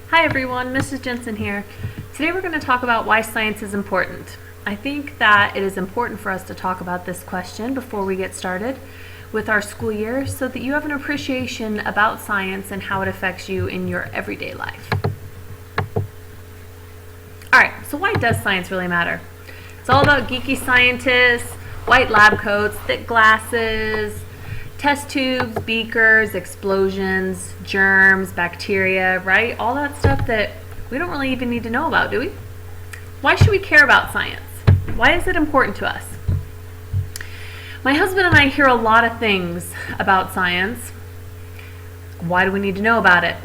Hi everyone, Mrs. Jensen here. Today we're going to talk about why science is important. I think that it is important for us to talk about this question before we get started with our school year so that you have an appreciation about science and how it affects you in your everyday life. Alright, so why does science really matter? It's all about geeky scientists, white lab coats, thick glasses, test tubes, beakers, explosions, germs, bacteria, right? All that stuff that we don't really even need to know about, do we? Why should we care about science? Why is it important to us? My husband and I hear a lot of things about science. Why do we need to know about it?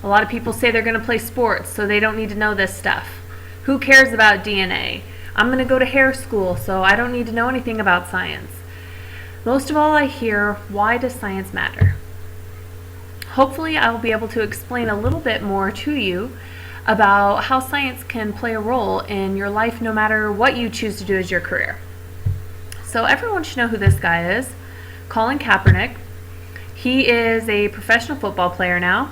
A lot of people say they're going to play sports, so they don't need to know this stuff. Who cares about DNA? I'm going to go to hair school, so I don't need to know anything about science. Most of all, I hear, why does science matter? Hopefully, I will be able to explain a little bit more to you about how science can play a role in your life no matter what you choose to do as your career. So everyone should know who this guy is, Colin Kaepernick. He is a professional football player now,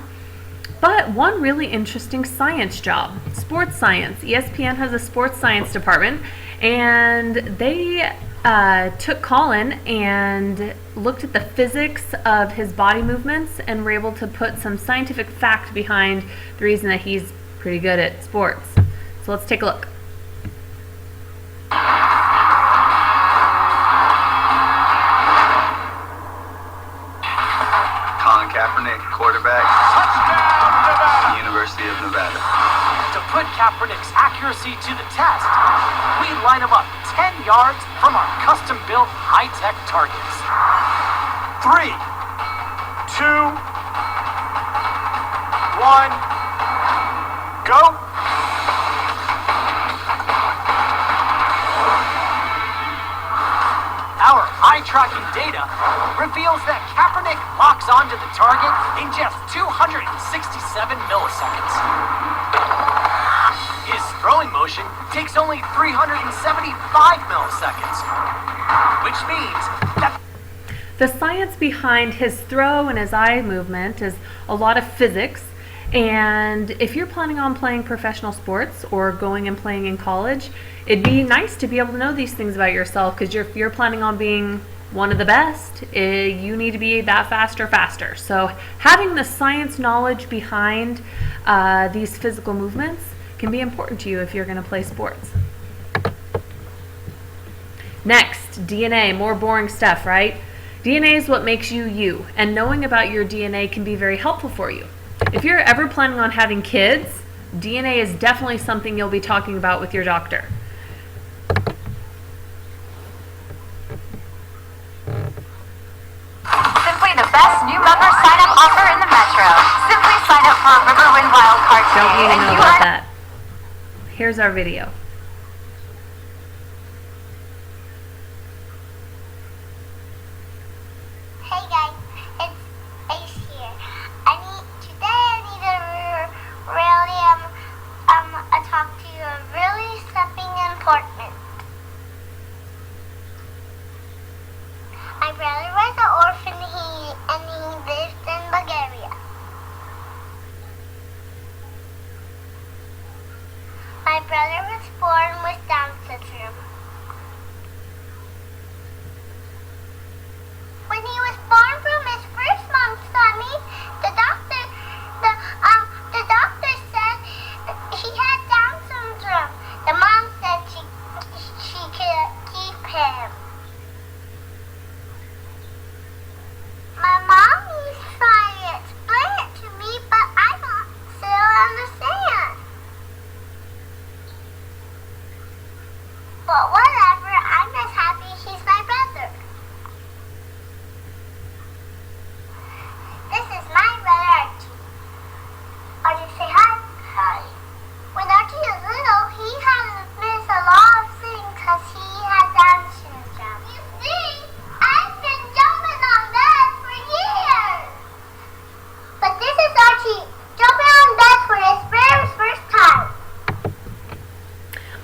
but one really interesting science job, sports science. ESPN has a sports science department, and they took Colin and looked at the physics of his body movements and were able to put some scientific fact behind the reason that he's pretty good at sports. So let's take a look. Colin Kaepernick, quarterback, Touchdown, Nevada! University of Nevada. To put Kaepernick's accuracy to the test, we line him up 10 yards from our custom-built high-tech targets. 3, 2, 1, go! Our eye-tracking data reveals that Kaepernick locks onto the target in just 267 milliseconds. His throwing motion takes only 375 milliseconds, which means that The science behind his throw and his eye movement is a lot of physics, and if you're planning on playing professional sports or going and playing in college, it'd be nice to be able to know these things about yourself, because if you're planning on being one of the best, you need to be that faster. So having the science knowledge behind these physical movements can be important to you if you're going to play sports. Next, DNA, more boring stuff, right? DNA is what makes you you, and knowing about your DNA can be very helpful for you. If you're ever planning on having kids, DNA is definitely something you'll be talking about with your doctor. Simply the best new member sign-up offer in the metro. Simply sign up for a Riverwind Wildcard Don't today, need to and know you about are... that. Here's our video. Hey guys, it's Ace here. Today I need to really talk to you really something important. My brother was an orphan and he lived in Bulgaria. My brother was born with Down syndrome. When he was born from his first mom's tummy, the doctor said he had Down syndrome. The mom said she could keep him. My mom used to try to explain it to me, but I don't still understand. But whatever, I'm just happy he's my brother. This is my brother Archie. Archie, say hi. Hi. When Archie was little, he had to miss a lot of things because he had Down syndrome. You see, I've been jumping on beds for years. But this is Archie jumping on beds for his very first time.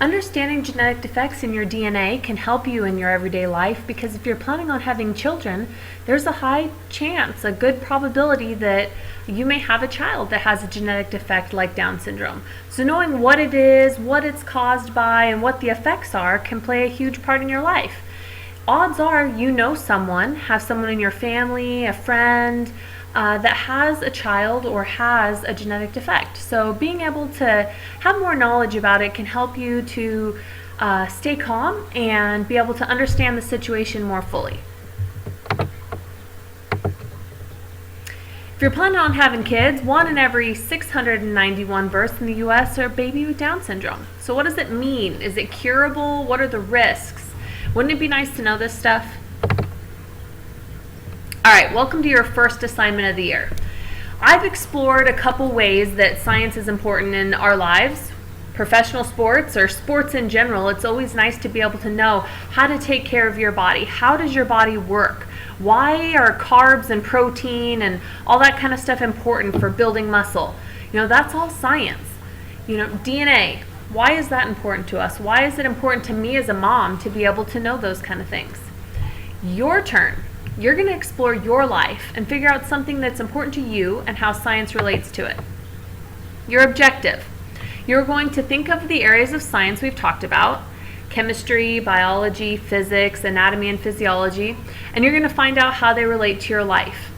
Understanding genetic defects in your DNA can help you in your everyday life, because if you're planning on having children, there's a high chance, a good probability that you may have a child that has a genetic defect like Down syndrome. So knowing what it is, what it's caused by, and what the effects are can play a huge part in your life. Odds are you know someone, have someone in your family, a friend, that has a child or has a genetic defect. So being able to have more knowledge about it can help you to stay calm and be able to understand the situation more fully. If you're planning on having kids, 1 in every 691 births in the US are a baby with Down syndrome. So what does it mean? Is it curable? What are the risks? Wouldn't it be nice to know this stuff? All right, welcome to your first assignment of the year. I've explored a couple ways that science is important in our lives. Professional sports or sports in general, it's always nice to be able to know how to take care of your body. How does your body work? Why are carbs and protein and all that kind of stuff important for building muscle? You know, that's all science. You know, DNA. Why is that important to us? Why is it important to me as a mom to be able to know those kind of things? Your turn. You're going to explore your life and figure out something that's important to you and how science relates to it. Your objective. You're going to think of the areas of science we've talked about, chemistry, biology, physics, anatomy, and physiology, and you're going to find out how they relate to your life.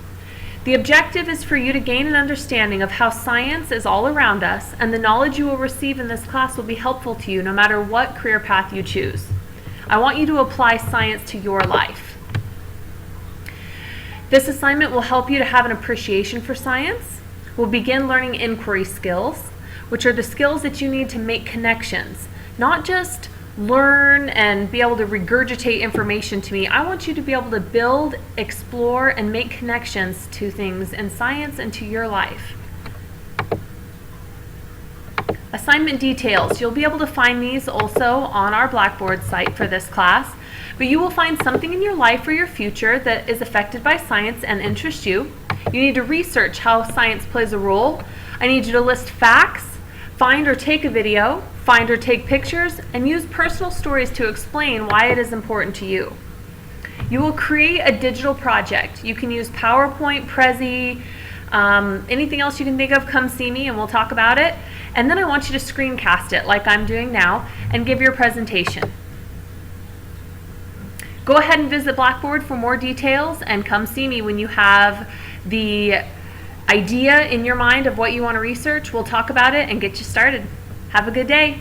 The objective is for you to gain an understanding of how science is all around us, and the knowledge you will receive in this class will be helpful to you no matter what career path you choose. I want you to apply science to your life. This assignment will help you to have an appreciation for science. We'll begin learning inquiry skills, which are the skills that you need to make connections, not just learn and be able to regurgitate information to me. I want you to be able to build, explore, and make connections to things in science and to your life. Assignment details. You'll be able to find these also on our Blackboard site for this class, but you will find something in your life or your future that is affected by science and interests you. You need to research how science plays a role. I need you to list facts, find or take a video, find or take pictures, and use personal stories to explain why it is important to you. You will create a digital project. You can use PowerPoint, Prezi, anything else you can think of, come see me and we'll talk about it. And then I want you to screencast it like I'm doing now and give your presentation. Go ahead and visit Blackboard for more details and come see me when you have the idea in your mind of what you want to research. We'll talk about it and get you started. Have a good day.